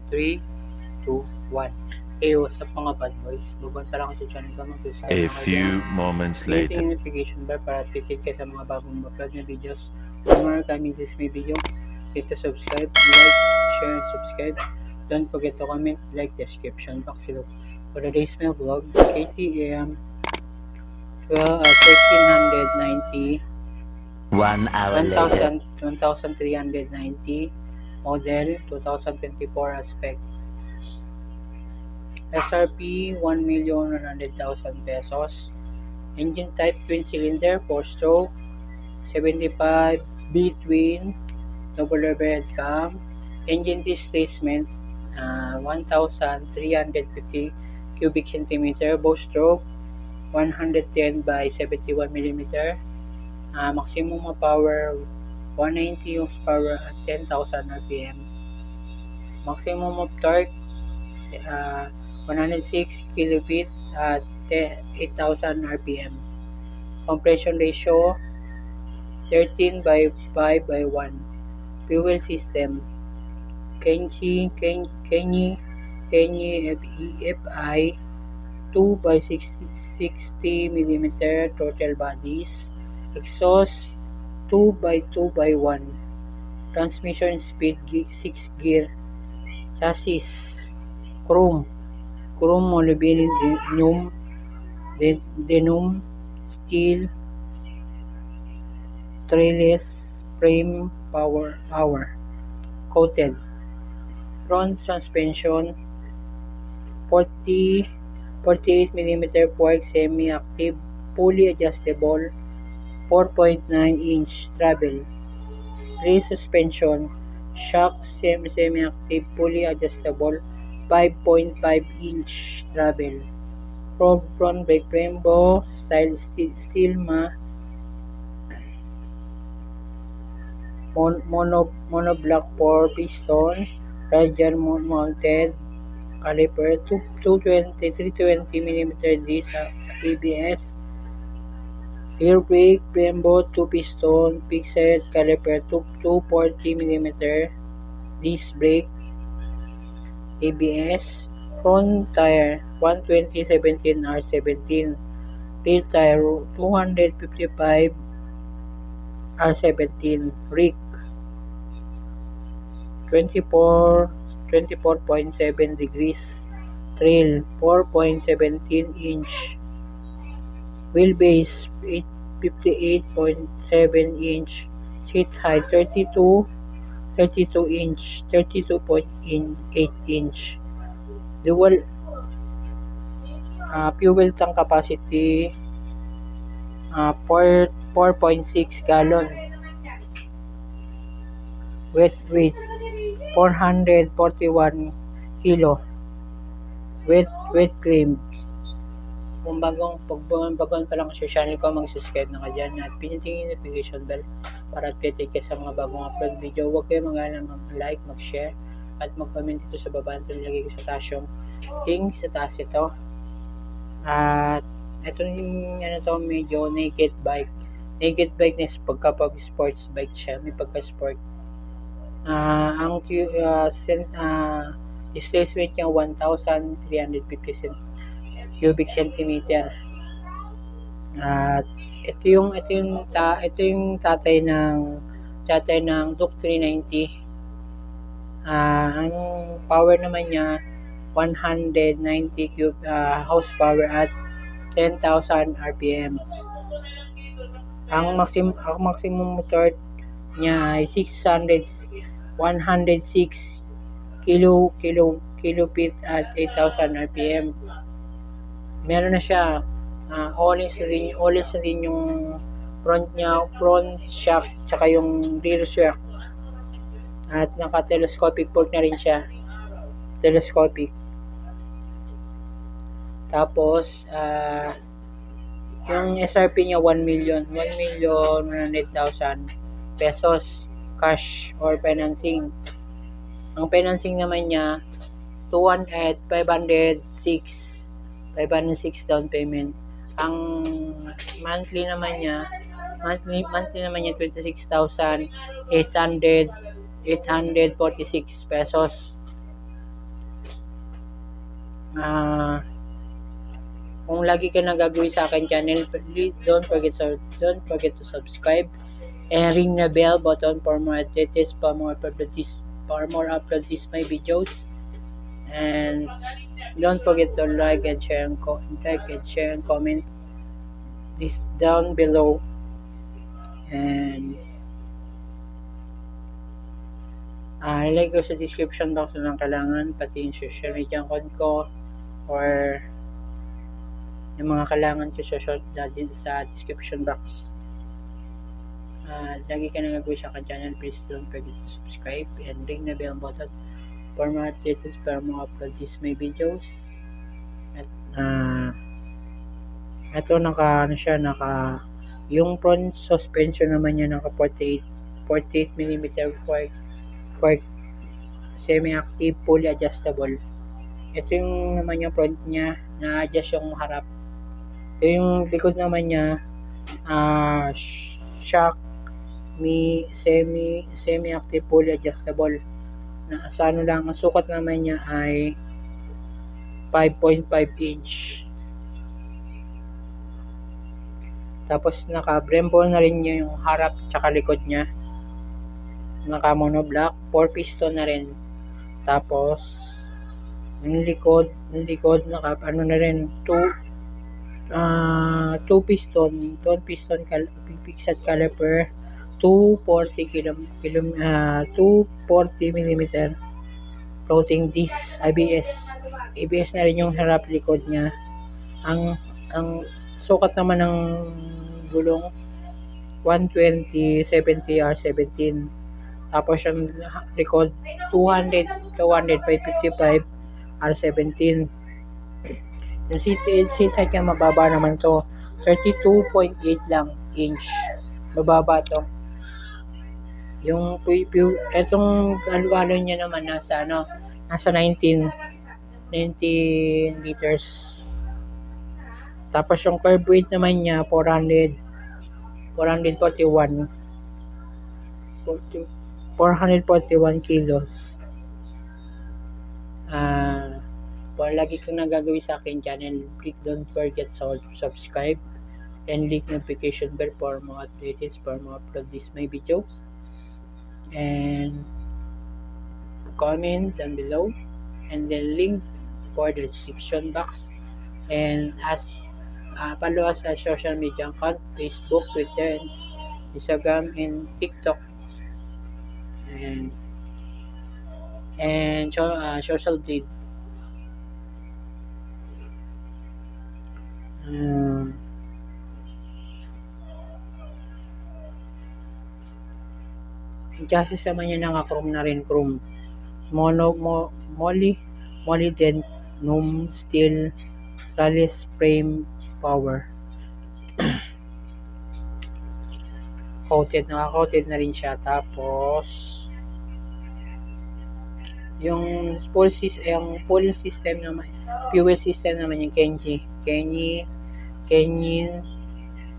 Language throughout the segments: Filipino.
3, 2, 1. Hey, what's up mga bad boys? Bago pa lang ako sa channel ko, mag-subscribe A na kayo few dyan. moments Hit later. yung notification bell para updated kayo sa mga bagong upload na videos. For more coming this may video, hit the subscribe, like, share, and subscribe. Don't forget to comment, like, description box below. For today's my vlog, KTM 1390 1 hour later. 1390 model 2024 aspect. SRP 1,100,000 pesos. Engine type twin cylinder, 4-stroke, 75 between, double overhead cam. Engine displacement 1,350 cubic centimeter, both stroke, 110 by 71 millimeter. Maximum of power 190 horsepower at 10,000 rpm. Maximum of torque 106 kilofeet at 8,000 rpm. Compression ratio 13 by 5 by 1. Fuel system Kenyi FI 2 by 60 mm throttle bodies. Exhaust 2 by 2 by 1. Transmission speed 6 gear. Chassis chrome molybdenum steel trellis frame power coated. Front suspension 48 mm fork semi-active, fully adjustable, 4.9-inch travel. Rear suspension shock semi-active, fully adjustable, 5.5-inch travel. Front brake Brembo style steel monoblock 4 piston, radial mounted caliper, 320 mm disc ABS. Rear brake Brembo 2 piston fixed caliper, 240 mm disc brake ABS. Front tire 120/17 R17. Rear tire 255 R17. Rig 24.7 degrees. Trail 4.17-inch. Wheelbase 58.7-inch. Seat height 32-inch, 32.8-inch. Dual fuel tank capacity 4.6 gallon. Weight 441 kilo. Weight claim. Kung bagon pa lang sa channel ko, mag-subscribe na ka dyan at pinutin yung notification bell para updated ka sa mga bagong upload video. Huwag kayo mag-like, mag-share at mag-comment dito sa baba. Ito nilagay ko sa taas yung link sa taas ito. At ito yung medyo naked bike na pagkapag sports bike siya, may pagka-sport. Ang displacement niya 1,350 cubic centimeter. At ito yung tatay ng Duke 390. Ang power naman niya 190 horsepower at 10,000 rpm. Ang maximum torque niya ay 106 kilofeet at 8,000 rpm. Meron na siya all-ins rin yung front shock tsaka yung rear shock. At naka-telescopic fork na rin siya. Telescopic. Tapos yung SRP niya 1,100,000 pesos cash or financing. Ang financing naman niya 506 down payment. Ang monthly naman niya 26,846 pesos. Kung lagi ka nang gagawin sa akin channel, please don't forget to subscribe and ring the bell button for more updates, for more uploads my videos. And don't forget to like and share and comment this down below. And like ko sa description box na lang kailangan, pati yung social media account ko or yung mga kailangan ko sa description box. Lagi ka nang gagawin sa akin channel, please don't forget to subscribe and ring the bell button for more updates, para mo upload my videos. At ito yung front suspension naman niya naka 48 mm fork semi-active, fully adjustable. Ito yung naman yung front niya, na-adjust yung harap. Ito yung likod naman niya, shock semi-active, fully adjustable. Sa ano lang, ang sukat naman niya ay 5.5 inch. Tapos naka-Brembo na rin niya yung harap tsaka likod niya. Naka monoblock, 4 piston na rin. Tapos yung likod naka ano na rin, 2 piston fixed caliper, 240 mm floating disc, ABS na rin yung harap likod niya. Ang sukat naman ng gulong 120/70 R17. Tapos yung likod 200/555 R17. Yung seat height niya mababa naman to, 32.8 lang inch. Mababa to. Yung etong alugalo niya naman nasa 19 liters. Tapos yung curb weight naman niya 441 kilos. Kung lagi kang nagagawin sa akin channel, please don't forget to subscribe and click notification bell for more updates, for more upload my videos. And comment down below and the link for the description box. And follow us sa social media account, Facebook, Twitter, and Instagram, and TikTok, and social blade. Yung chassis naman niya naka-chrome na rin, chrome. Molybdenum steel trellis frame power. Naka-coated na rin siya. Tapos yung fuel system naman, fuel system naman yung Kenny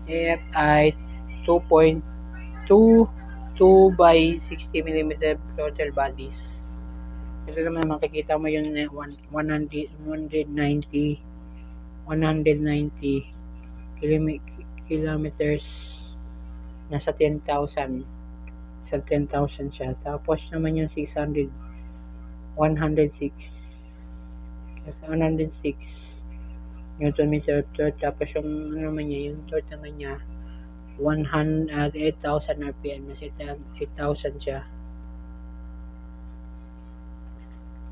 AFI 2.2 by 60 mm throttle bodies. Ito naman makikita mo yun, 190 kilometers, nasa 10,000 siya. Tapos naman yung 106 Newton meter torque. Tapos yung naman niya, yung torque naman niya 8,000 RPM, kasi 8,000 siya.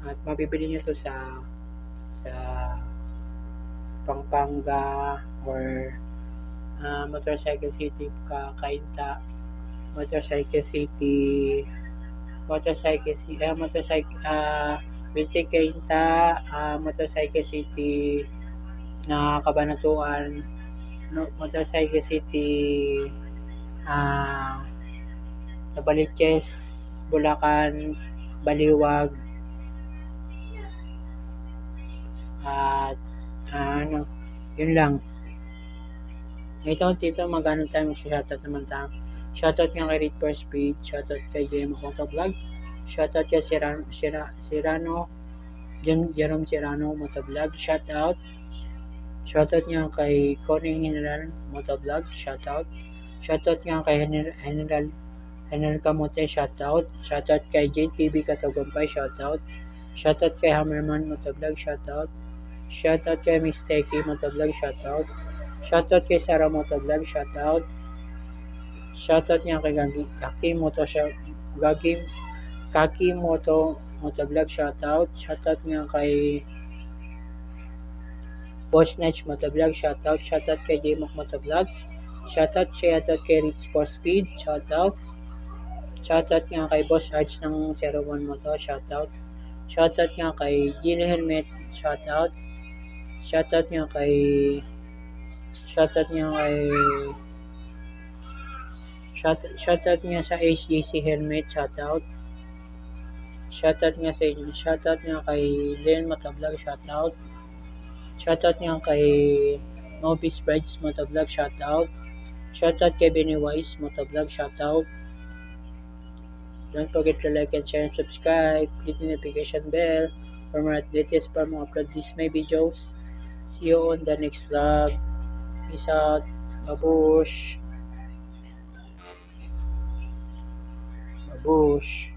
At mabibili niyo to sa Pampanga or Motorcycle City, Kainta, Motorcycle City, Bilti Kainta, Motorcycle City na Cabanatuan, Motorcycle City Novaliches, Bulacan, Baliwag, at yun lang. Ito dito magano tayo mag-shoutout naman tayo. Shoutout nga kay Read for Speed, shoutout kay JM Vlog, shoutout kay Sirano Jerome Serrano Motovlog, shoutout. Shoutout nga kay Conning General Motovlog, shoutout. Shoutout nga kay General Kamote, shoutout. Shoutout kay JTV Katagumpay, shoutout. Shoutout kay Hammerman Motovlog, shoutout. Shoutout kay Miss Teki Motovlog, shoutout. Shoutout kay Sarah Motovlog, shoutout. Shoutout nga kay Kaki Motovlog, shoutout. Shoutout nga kay Boss Snatch Motovlog, shoutout. Shoutout kay Jmok Motovlog. Shoutout kay Rich for Speed, shoutout. Shoutout nga kay Boss Arch ng 01 Moto, shoutout. Shoutout nga kay Gil Helmet, shoutout. Shoutout nga sa HGC Helmet, shoutout. Shoutout nga sa inyo. Shoutout nga kay Len Motovlog, shoutout. Shoutout nga kay Nobis Brides Motovlog, shoutout. Shoutout kay Benny Wise Motovlog, shoutout. Don't forget to like and share and subscribe. Click the notification bell for more updates para mga upload these my videos. See you on the next vlog. Peace out. Babush. Babush.